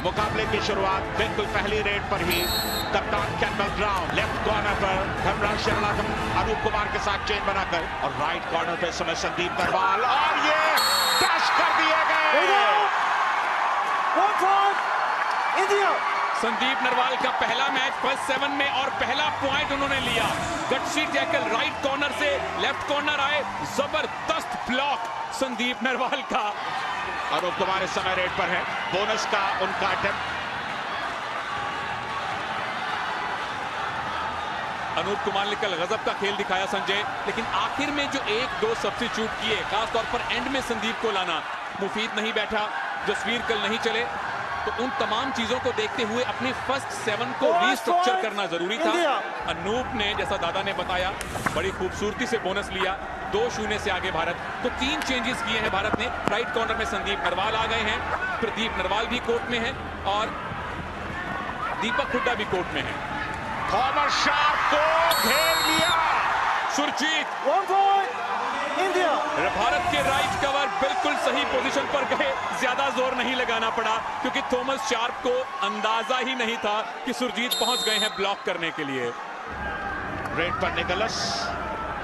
मुकाबले की शुरुआत बिल्कुल पहली रेड पर ही कप्तान कैम्पबेल ब्राउन लेफ्ट कॉर्नर पर धर्मराज शरणागम अनूप कुमार के साथ चेन बनाकर और राइट कॉर्नर पे समय संदीप नरवाल और ये टच कर दिए गए। संदीप नरवाल का पहला मैच फर्स्ट 7 में और पहला पॉइंट उन्होंने लिया। गट्सी टैकल राइट कॉर्नर से लेफ्ट कॉर्नर आए, जबरदस्त ब्लॉक संदीप नरवाल का। अनूप कुमार इस समय रेड पर है, बोनस का उनका अटेम्प्ट। अनूप कुमार ने कल गजब का खेल दिखाया संजय, लेकिन आखिर में जो 1-2 सब्स्टिट्यूट किए, खासतौर पर एंड में संदीप को लाना, मुफीद नहीं बैठा, जसवीर कल नहीं चले, तो उन तमाम चीजों को देखते हुए अपने फर्स्ट 7 को रीस्ट्रक्चर करना जरूरी था। अनूप ने, जैसा दादा ने बताया, बड़ी खूबसूरती से बोनस लिया। 2-0 से आगे भारत। तो 3 चेंजेस किए हैं भारत ने। राइट कॉर्नर में संदीप नरवाल आ गए हैं, प्रदीप नरवाल भी कोर्ट में है और दीपक हुड्डा भी कोर्ट में है। थॉमस शार्प को घेर लिया सुरजीत। इंडिया। भारत के राइट कवर बिल्कुल सही पोजीशन पर गए, ज्यादा जोर नहीं लगाना पड़ा क्योंकि थॉमस शार्प को अंदाजा ही नहीं था कि सुरजीत पहुंच गए हैं ब्लॉक करने के लिए। रेड पर निकोलस,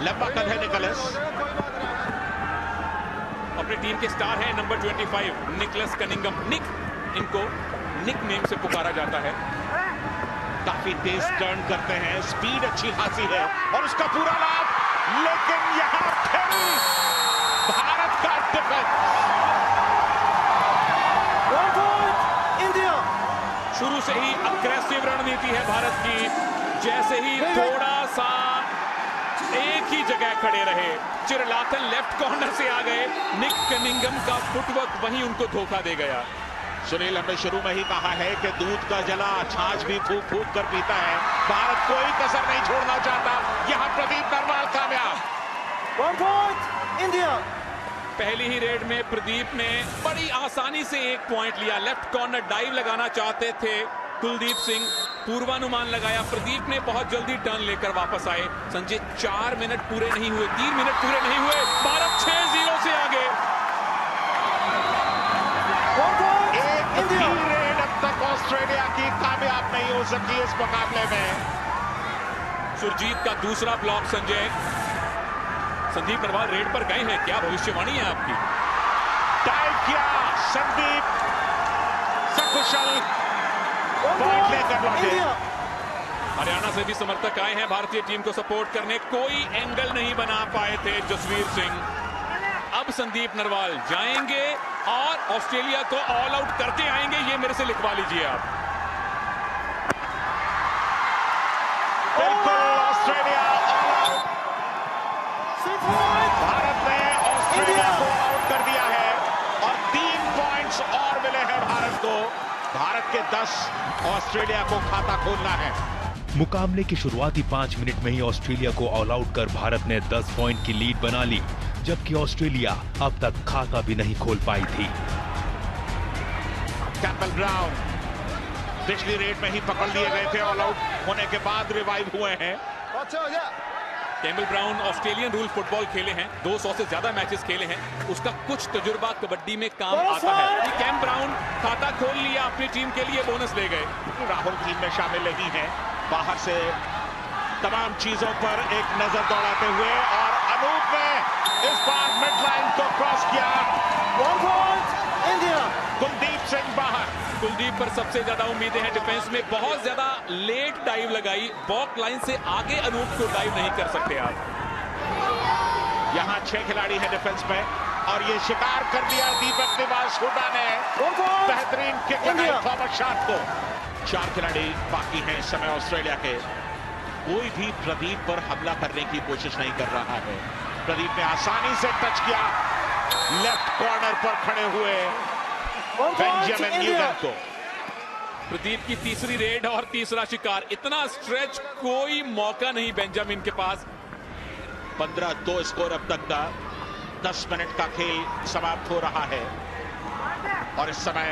लंबा कद है निकोलस। अपनी टीम के स्टार हैं नंबर 25 निकोलस कनिंगम। इनको निक नेम से पुकारा जाता है। काफी तेज टर्न करते हैं, स्पीड अच्छी खासी है और उसका पूरा लाभ, लेकिन यहां फिर भारत का डिफेंस। इंडिया। शुरू से ही अग्रेसिव रणनीति है भारत की। जैसे ही थोड़ा सा एक ही जगह खड़े रहे, चिरलाथन लेफ्ट कॉर्नर से आ गए, निक कनिंगम का फुटवर्क वहीं उनको धोखा दे गया। सुनील, हमने शुरू में ही कहा है कि दूध का जला छाछ भी फूंक फूंक कर पीता है। भारत कोई कसर नहीं छोड़ना चाहता। यहां प्रदीप नरवाल कामयाब। 1 पॉइंट इंडिया। पहली ही रेड में प्रदीप ने बड़ी आसानी से 1 पॉइंट लिया। लेफ्ट कॉर्नर डाइव लगाना चाहते थे कुलदीप सिंह, पूर्वानुमान लगाया। प्रदीप ने बहुत जल्दी टर्न लेकर वापस आए। संजय 4 मिनट पूरे नहीं हुए, 3 मिनट पूरे नहीं हुए, भारत 6-0 से आगे। रेड अब तक ऑस्ट्रेलिया की कामयाब नहीं हो सकी इस मुकाबले में। सुरजीत का दूसरा ब्लॉक संजय। संदीप नरवाल रेड पर गए हैं, क्या भविष्यवाणी है आपकी? टाइप किया संदीप, सकुशल पॉइंट लेकर लौटे। हरियाणा से भी समर्थक आए हैं भारतीय टीम को सपोर्ट करने। कोई एंगल नहीं बना पाए थे जसवीर सिंह। अब संदीप नरवाल जाएंगे और ऑस्ट्रेलिया को ऑल आउट करके आएंगे, ये मेरे से लिखवा लीजिए आप। बिल्कुल, ऑस्ट्रेलिया ऑल आउट। भारत ने ऑस्ट्रेलिया को आउट कर दिया है और 3 पॉइंट्स और मिले हैं भारत को। भारत के 10, ऑस्ट्रेलिया को खाता खोलना है। मुकाबले की शुरुआती 5 मिनट में ही ऑस्ट्रेलिया को ऑल आउट कर भारत ने 10 पॉइंट की लीड बना ली, जबकि ऑस्ट्रेलिया अब तक खाता भी नहीं खोल पाई थी। कैम्पबेल ब्राउन पिछली रेड में ही पकड़ लिए गए थे, ऑल आउट होने के बाद रिवाइव हुए हैं। Campbell brown Australian rule football खेले हैं, 200 से ज्यादा मैचेस खेले हैं, उसका कुछ तजुर्बा कबड्डी में काम आता है। कैम ब्राउन खाता खोल लिया अपनी टीम के लिए, बोनस ले गए। राहुल टीम में शामिल नहीं है। बाहर से तमाम चीजों पर एक नजर दौड़ाते हुए और अनूप ने इस बार मिड लाइन को क्रॉस किया। 1 पॉइंट इंडिया। कुलदीप सिंह बाहर। कुलदीप पर सबसे ज्यादा उम्मीदें हैं डिफेंस में। बहुत ज्यादा लेट डाइव लगाई, बॉक लाइन से आगे अनूप को डाइव नहीं कर सकते आप। यहां 6 खिलाड़ी हैं डिफेंस में और ये शिकार कर दिया दीपक निवास हुड्डा ने। बेहतरीन किक लगाई थॉमस शार्प को। 4 खिलाड़ी बाकी हैं इस समय ऑस्ट्रेलिया के। कोई भी प्रदीप पर हमला करने की कोशिश नहीं कर रहा है। प्रदीप ने आसानी से टच किया लेफ्ट कॉर्नर पर खड़े हुए बेंजामिन न्यूटन को। प्रदीप की तीसरी रेड और तीसरा शिकार। इतना स्ट्रेच, कोई मौका नहीं बेंजामिन के पास। 15-2 स्कोर अब तक का। 10 मिनट का खेल समाप्त हो रहा है और इस समय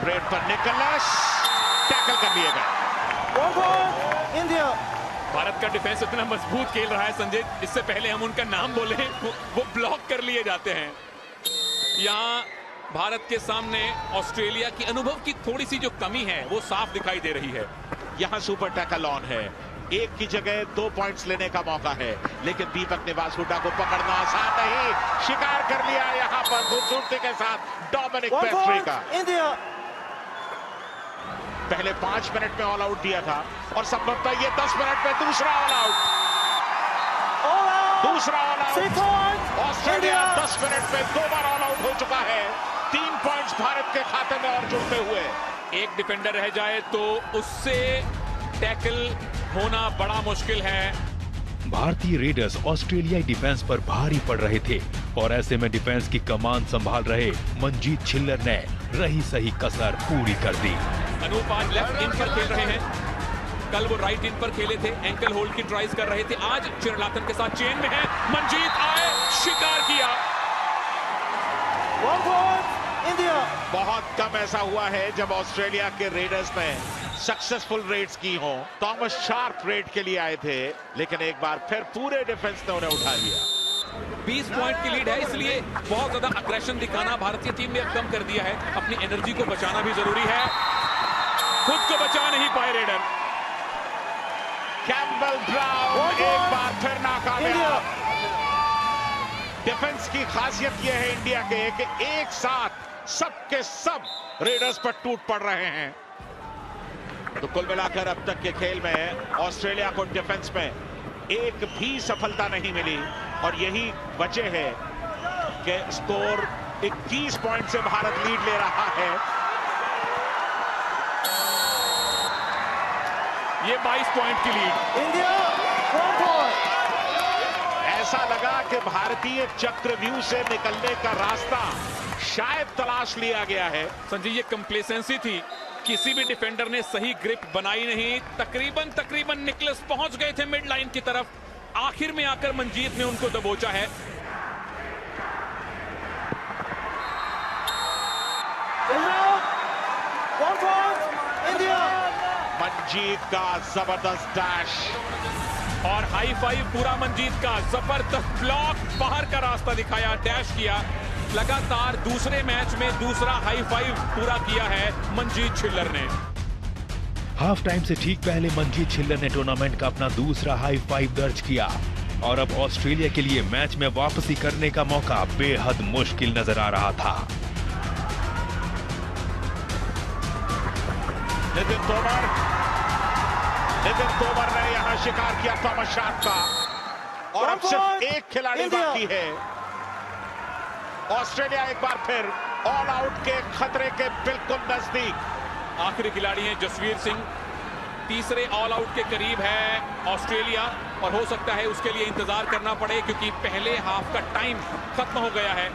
ब्रेड पर निकोलस टैकल कर लिए गए। इंडिया। भारत का डिफेंस इतना मजबूत खेल रहा है संजय, इससे पहले हम उनका नाम बोले वो ब्लॉक कर लिए जाते हैं। यहाँ भारत के सामने ऑस्ट्रेलिया की अनुभव की थोड़ी सी जो कमी है वो साफ दिखाई दे रही है। यहां सुपर टैकल ऑन है, एक की जगह 2 पॉइंट्स लेने का मौका है, लेकिन दीपक निवास हुड्डा को पकड़ना आसान नहीं, शिकार कर लिया यहां पर खूबसूरती के साथ डोमिनिक पेस्ट्री का। पहले 5 मिनट में ऑल आउट दिया था और संभवतः ये 10 मिनट में दूसरा ऑल आउट। ऑस्ट्रेलिया 10 मिनट में 2 बार ऑल आउट हो चुका है। 3 पॉइंट्स भारत के खाते में और जुड़ते हुए। एक डिफेंडर रह जाए तो उससे टैकल होना बड़ा मुश्किल है। भारतीय रेडर्स ऑस्ट्रेलियाई डिफेंस पर भारी पड़ रहे थे और ऐसे में डिफेंस की कमान संभाल रहे मनजीत छिल्लर ने रही सही कसर पूरी कर दी। अनूप आज लेफ्ट इन पर खेल रहे हैं, कल वो राइट इन पर खेले थे, एंकल होल्ड की ट्राइज कर रहे थे। आज चिरलातन के साथ चेन में है, मनजीत आए, शिकार किया। इंडिया। बहुत कम ऐसा हुआ है जब ऑस्ट्रेलिया के रेडर्स ने सक्सेसफुल रेड्स की हो। थॉमस शार्प रेड के लिए आए थे, लेकिन एक बार फिर पूरे डिफेंस ने उन्हें उठा लिया। 20 पॉइंट की लीड है, इसलिए बहुत ज्यादा अग्रेशन दिखाना भारतीय टीम ने अब कम कर दिया है। अपनी एनर्जी को बचाना भी जरूरी है, खुद को बचा नहीं पाए रेडर। कैम्बल ब्राउन एक बार फिर नाकामयाब। डिफेंस की खासियत यह है इंडिया के कि एक साथ सबके सब रेडर्स पर टूट पड़ रहे हैं। तो कुल मिलाकर अब तक के खेल में ऑस्ट्रेलिया को डिफेंस में एक भी सफलता नहीं मिली और यही वजह है कि स्कोर 21 पॉइंट से भारत लीड ले रहा है। ये 22 पॉइंट की लीड। India 4 point. ऐसा लगा कि भारतीय चक्रव्यूह से निकलने का रास्ता शायद तलाश लिया गया है। संजय, ये कंप्लेसेंसी थी, किसी भी डिफेंडर ने सही ग्रिप बनाई नहीं। तकरीबन निकलस पहुंच गए थे मिड लाइन की तरफ, आखिर में आकर मनजीत ने उनको दबोचा है। मनजीत का जबरदस्त डैश और हाई फाइव पूरा मनजीत का, जबरदस्त ब्लॉक, बाहर का रास्ता दिखाया, डैश किया। लगातार दूसरे मैच में दूसरा हाई फाइव पूरा किया है मनजीत छिल्लर ने। हाफ टाइम से ठीक पहले मनजीत छिल्लर ने टूर्नामेंट का अपना दूसरा हाई फाइव दर्ज किया और अब ऑस्ट्रेलिया के लिए मैच में वापसी करने का मौका बेहद मुश्किल नजर आ रहा था। नितिन तोमर ने यहां शिकार किया थॉमस शार्प का और अब सिर्फ एक खिलाड़ी बाकी है। ऑस्ट्रेलिया एक बार फिर ऑल आउट के खतरे के बिल्कुल नजदीक। आखिरी खिलाड़ी हैं जसवीर सिंह, तीसरे ऑल आउट के करीब है ऑस्ट्रेलिया और हो सकता है उसके लिए इंतजार करना पड़े क्योंकि पहले हाफ का टाइम खत्म हो गया है।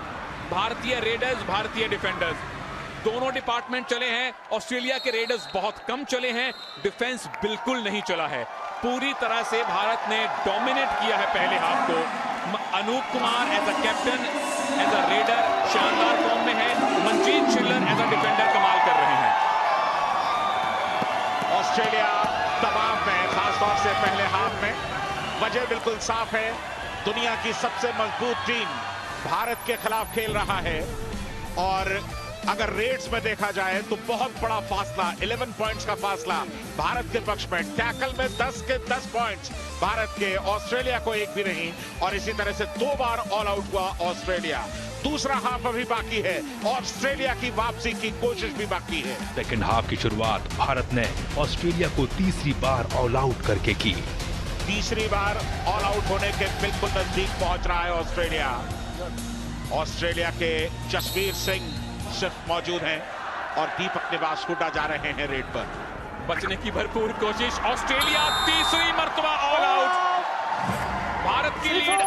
भारतीय रेडर्स, भारतीय डिफेंडर्स दोनों डिपार्टमेंट चले हैं। ऑस्ट्रेलिया के रेडर्स बहुत कम चले हैं, डिफेंस बिल्कुल नहीं चला है। पूरी तरह से भारत ने डोमिनेट किया है पहले हाफ को। Anup Kumar as a captain, as a raider शानदार फॉर्म में है। Manjeet Chhillar as a defender कमाल कर रहे हैं। ऑस्ट्रेलिया दबाव में, खासतौर से पहले हाफ में। वजह बिल्कुल साफ है, दुनिया की सबसे मजबूत टीम भारत के खिलाफ खेल रहा है और अगर रेड्स में देखा जाए तो बहुत बड़ा फासला, 11 पॉइंट्स का फासला भारत के पक्ष में। टैकल में 10 के 10 पॉइंट्स भारत के, ऑस्ट्रेलिया को एक भी नहीं और इसी तरह से 2 बार ऑल आउट हुआ ऑस्ट्रेलिया। दूसरा हाफ अभी बाकी है, ऑस्ट्रेलिया की वापसी की कोशिश भी बाकी है। सेकंड हाफ की शुरुआत भारत ने ऑस्ट्रेलिया को तीसरी बार ऑल आउट करके की। तीसरी बार ऑल आउट होने के बिल्कुल नजदीक पहुंच रहा है ऑस्ट्रेलिया। ऑस्ट्रेलिया के जसवीर सिंह सिर्फ मौजूद हैं और दीपक निवास हुड्डा जा रहे हैं रेड पर। बचने की भरपूर कोशिश, ऑस्ट्रेलिया तीसरी मर्तबा ऑल आउट। भारत की लीड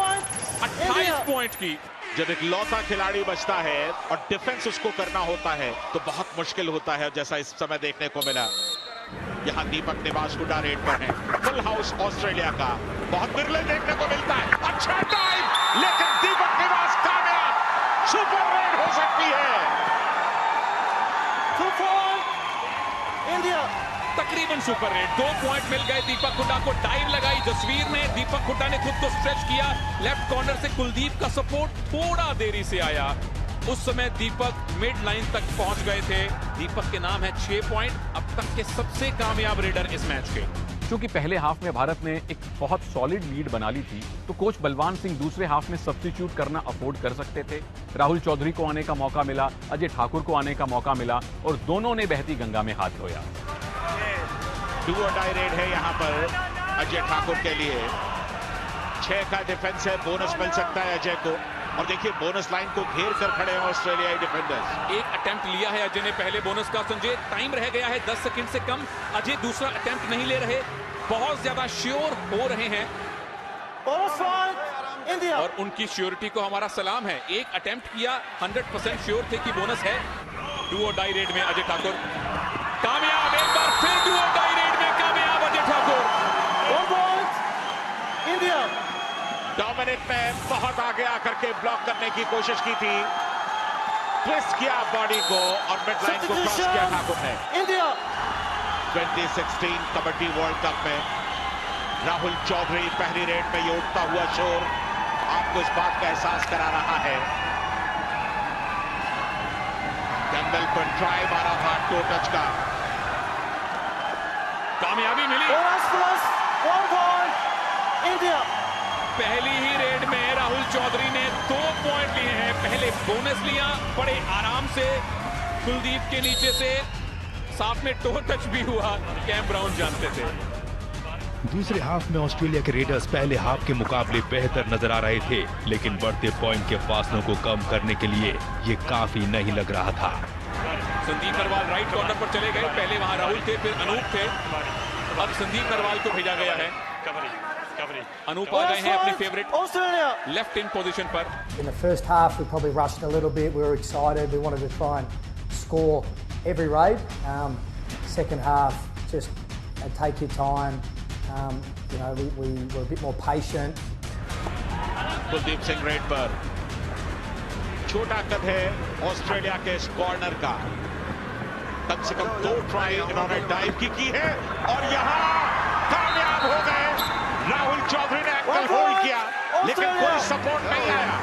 28 पॉइंट की। जब एक लौता खिलाड़ी बचता है और डिफेंस उसको करना होता है तो बहुत मुश्किल होता है, जैसा इस समय देखने को मिला। यहां दीपक निवास हुड्डा रेड पर हैं। फुल हाउस ऑस्ट्रेलिया का बहुत बिरले देखने को मिलता है। अच्छा टाइम, लेकिन दीपक निवास कामयाब। सुपर रेड हो सकती है। इंडिया तकरीबन सुपर रेड। 2 पॉइंट मिल गए दीपक हुड्डा को। डाइव लगाई जसवीर ने, दीपक हुड्डा ने खुद को स्ट्रेच किया। लेफ्ट कॉर्नर से कुलदीप का सपोर्ट थोड़ा देरी से आया। उस समय दीपक मिड लाइन तक पहुंच गए थे। दीपक के नाम है 6 पॉइंट, अब तक के सबसे कामयाब रेडर इस मैच के। क्योंकि पहले हाफ में भारत ने एक बहुत सॉलिड लीड बना ली थी, तो कोच बलवान सिंह दूसरे हाफ में सब्स्टिट्यूट करना अफोर्ड कर सकते थे। राहुल चौधरी को आने का मौका मिला, अजय ठाकुर को आने का मौका मिला और दोनों ने बहती गंगा में हाथ धोया। डू और डाई रेड है यहाँ पर अजय ठाकुर के लिए। 6 का डिफेंस है, बोनस मिल सकता है अजय को। और देखिए बोनस लाइन को घेर कर खड़े हैं ऑस्ट्रेलियाई डिफेंडर्स। एक अटेम्प्ट लिया है अजय ने पहले बोनस का। संजय, टाइम रह गया है 10 सेकंड से कम। अजय दूसरा अटेम्प्ट नहीं ले रहे, बहुत ज्यादा श्योर हो रहे हैं और उनकी श्योरिटी को हमारा सलाम है। एक अटेम्प्ट किया, 100% श्योर थे कि बोनस है। डू और डाई रेड में अजय ठाकुर कामयाब, एक बार फिर डू और डाई रेड में कामयाब अजय ठाकुर। इंडिया। डोमिनिक ने बहुत आगे आकर के ब्लॉक करने की कोशिश की थी, ट्विस्ट किया बॉडी को और मिड लाइन को क्रॉस किया ठाकुर ने। इंडिया। 2016 कबड्डी वर्ल्ड कप में राहुल चौधरी पहली रेड में ये उठता हुआ शोर आपको इस बात का एहसास करा रहा है। कैम्बेल पर ट्राई मारा था टो टच का, कामयाबी मिली। इंडिया। पहली ही रेड में राहुल चौधरी ने 2 पॉइंट लिए हैं। पहले बोनस लिया बड़े आराम से कुलदीप के नीचे से, साथ में टो टच भी हुआ। कैम ब्राउन जानते थे। दूसरे हाफ में ऑस्ट्रेलिया के रेडर्स पहले हाफ के मुकाबले बेहतर नजर आ रहे थे, लेकिन बढ़ते पॉइंट के फासलों को कम करने के लिए ये काफी नहीं लग रहा था। संदीप नरवाल राइट कॉर्नर पर चले गए। पहले वहां राहुल थे, फिर अनूप थे, अब संदीप नरवाल को भेजा गया है। अनूप आ गए हैं अपनी फेवरेट लेफ्ट इन पोजीशन पर। In the first half, we probably rushed a little bit. We were excited. We wanted to try and score every raid. Second half, just take your time. We were a bit more patient. Kuldeep Singh red पर, छोटा कद है Australia के इस corner का। कम से कम 2 try इन्होंने dive की है और यहाँ कामयाब हो गए। राहुल चौधरी ने एंकल होल्ड किया, लेकिन कोई सपोर्ट नहीं आया।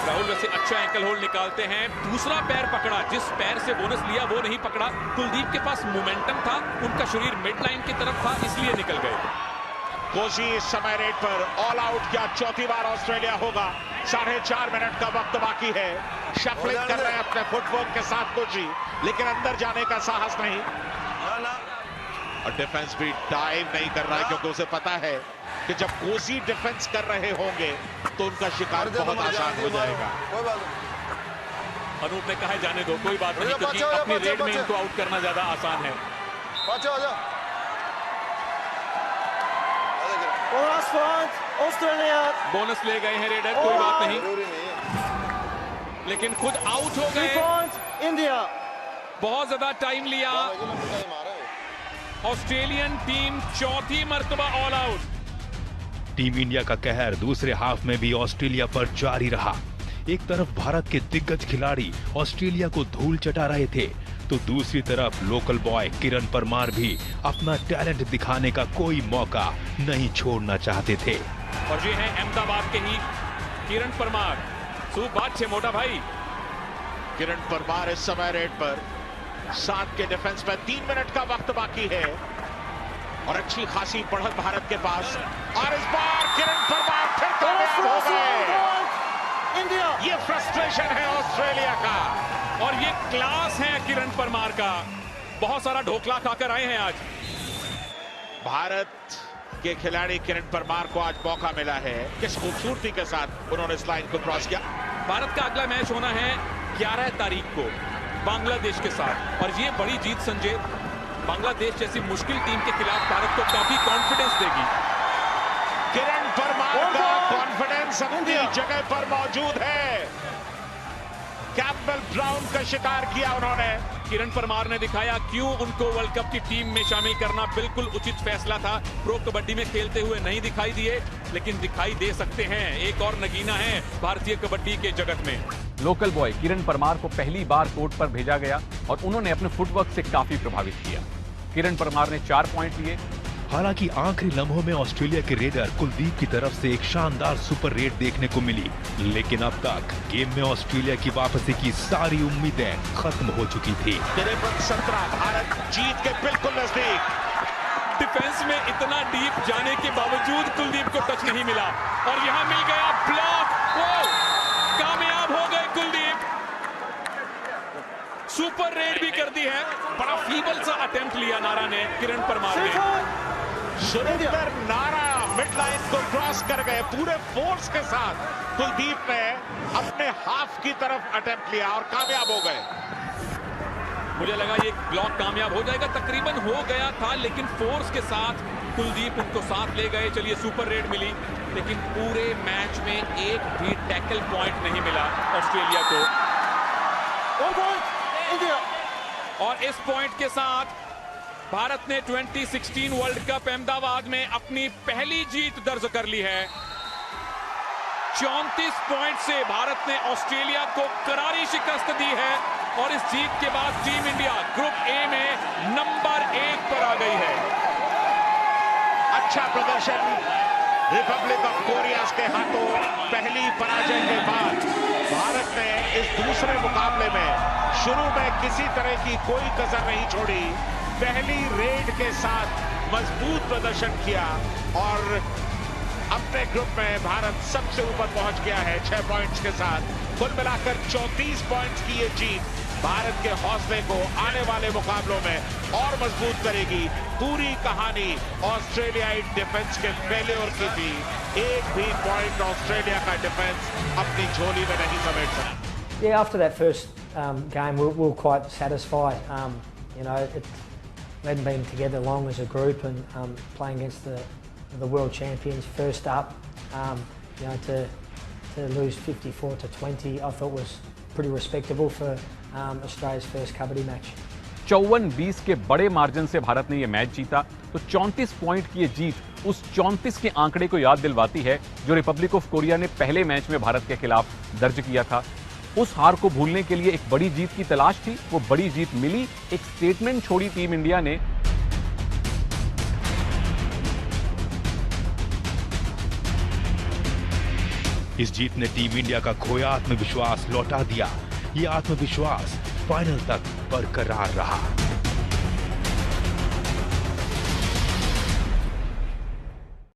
राहुल वैसे अच्छा एंकल होल्ड निकालते हैं। दूसरा पैर पकड़ा, जिस पैर से बोनस लिया वो नहीं पकड़ा। कुलदीप के पास मोमेंटम था, उनका शरीर मिड लाइन की तरफ था, इसलिए निकल गए। कोजी इस समय रेड पर ऑल आउट किया, चौथी बार ऑस्ट्रेलिया होगा। 4.5 मिनट का वक्त बाकी है। शफलिंग कर रहे हैं अपने फुटवर्क के साथ कोजी, लेकिन अंदर जाने का साहस नहीं और डिफेंस भी डाइव नहीं कर रहा है, क्योंकि उसे पता है कि जब कोसी डिफेंस कर रहे होंगे तो उनका शिकार बहुत आसान हो जाएगा। अनूप ने कहा जाने दो, कोई बात नहीं, क्योंकि अपनी रेड में इनको आउट करना ज्यादा आसान है। बोनस ले गए हैं रेडर, कोई बात नहीं, लेकिन खुद आउट हो गए। इंडिया। बहुत ज्यादा टाइम लिया। ऑस्ट्रेलियन टीम चौथी मर्तबा ऑल आउट। टीम इंडिया का कहर दूसरे हाफ में भी ऑस्ट्रेलिया पर जारी रहा। एक तरफ भारत के दिग्गज खिलाड़ी ऑस्ट्रेलिया को धूल चटा रहे थे, तो दूसरी तरफ लोकल बॉय किरण परमार भी अपना टैलेंट दिखाने का कोई मौका नहीं छोड़ना चाहते थे। और ये है अहमदाबाद के ही किरण परमार। बात छे मोटा भाई। किरण परमार इस समय रेड पर, 7 के डिफेंस में 3 मिनट का वक्त बाकी है और अच्छी खासी बढ़त भारत के पास। और इस बार किरण परमार फिर कामयाब हो गए। इंडिया। ये फ्रस्ट्रेशन है ऑस्ट्रेलिया का और ये क्लास है किरण परमार का। बहुत सारा ढोकला खाकर आए हैं आज। भारत के खिलाड़ी किरण परमार को आज मौका मिला है। किस खूबसूरती के साथ उन्होंने इस लाइन को क्रॉस किया। भारत का अगला मैच होना है 11 तारीख को बांग्लादेश के साथ, और ये बड़ी जीत संजय बांग्लादेश जैसी मुश्किल टीम के खिलाफ भारत को काफी कॉन्फिडेंस देगी। किरण परमार का कॉन्फिडेंस अपनी जगह पर मौजूद है। कैम्बेल ब्राउन का शिकार किया उन्होंने। किरण परमार ने दिखाया क्यों उनको वर्ल्ड कप की टीम में शामिल करना बिल्कुल उचित फैसला था। प्रो कबड्डी में खेलते हुए नहीं दिखाई दिए, लेकिन दिखाई दे सकते हैं। एक और नगीना है भारतीय कबड्डी के जगत में। लोकल बॉय किरण परमार को पहली बार कोर्ट पर भेजा गया और उन्होंने अपने फुटवर्क से काफी प्रभावित किया। किरण परमार ने 4 पॉइंट लिए। हालांकि आखिरी लम्हों में ऑस्ट्रेलिया के रेडर कुलदीप की तरफ से एक शानदार सुपर रेड देखने को मिली, लेकिन अब तक गेम में ऑस्ट्रेलिया की वापसी की सारी उम्मीदें खत्म हो चुकी थी। 53-17 भारत जीत के बिल्कुल नजदीक। डिफेंस में इतना डीप जाने के बावजूद कुलदीप को टच नहीं मिला और यहां मिल गया ब्लॉक। कामयाब हो गए कुलदीप, सुपर रेड भी कर दी है। बड़ा फीबल सा अटेम्प्ट लिया नारा ने किरण परमार ने। सुरेंद्र नारा मिड लाइन को क्रॉस कर गए पूरे फोर्स के साथ। कुलदीप ने अपने हाफ की तरफ अटेम्प्ट लिया और कामयाब हो गए। मुझे लगा ये ब्लॉक कामयाब हो जाएगा, तकरीबन हो गया था, लेकिन फोर्स के साथ कुलदीप उनको साथ ले गए। चलिए सुपर रेड मिली, लेकिन पूरे मैच में एक भी टैकल पॉइंट नहीं मिला ऑस्ट्रेलिया को। और इस पॉइंट के साथ भारत ने 2016 वर्ल्ड कप अहमदाबाद में अपनी पहली जीत दर्ज कर ली है। 34 पॉइंट से भारत ने ऑस्ट्रेलिया को करारी शिकस्त दी है और इस जीत के बाद टीम इंडिया ग्रुप ए में नंबर 1 पर आ गई है। अच्छा प्रदर्शन रिपब्लिक ऑफ कोरिया के हाथों पहली पराजय के बाद भारत ने इस दूसरे मुकाबले में शुरू में किसी तरह की कोई कसर नहीं छोड़ी। पहली रेड के साथ मजबूत प्रदर्शन किया और अपने ग्रुप में भारत सबसे ऊपर पहुंच गया है 6 पॉइंट्स के साथ। कुल मिलाकर 34 पॉइंट्स की ये जीत भारत के हौसले को आने वाले मुकाबलों में और मजबूत करेगी। पूरी कहानी ऑस्ट्रेलियाई डिफेंस के फेल्योर की थी। एक भी पॉइंट ऑस्ट्रेलिया का डिफेंस अपनी झोली में नहीं समेट सका। Yeah, after that first game, we were quite satisfied. You know, we hadn't been together long as a group, and playing against the world champions first up, you know, to lose 54-20, I thought was pretty respectable for Australia's first kabaddi match. 54-20 के बड़े margin से भारत ने यह match जीता, तो 34 point की ये जीत उस 34 के आंकड़े को याद दिलवाती है जो रिपब्लिक ऑफ कोरिया ने पहले मैच में भारत के खिलाफ दर्ज किया था। उस हार को भूलने के लिए एक बड़ी जीत की तलाश थी, वो बड़ी जीत मिली। एक स्टेटमेंट छोड़ी टीम इंडिया ने। इस जीत ने टीम इंडिया का खोया आत्मविश्वास लौटा दिया। ये आत्मविश्वास फाइनल तक बरकरार रहा।